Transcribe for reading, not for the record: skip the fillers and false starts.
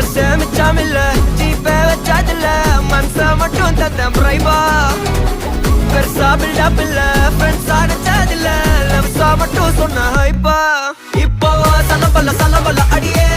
பர்ச மிச்சாமில்ல GPay வச்சாதில்ல மனச மட்டும் தந்தேன் பிரைபா பெருசா பில்டப் இல்ல ஃப்ரெண்ட்ஸா நச்சாதில்ல லவ்ஸா மட்டும் சொன்ன ஹைப்பா இப்போ சலபல்ல அடியே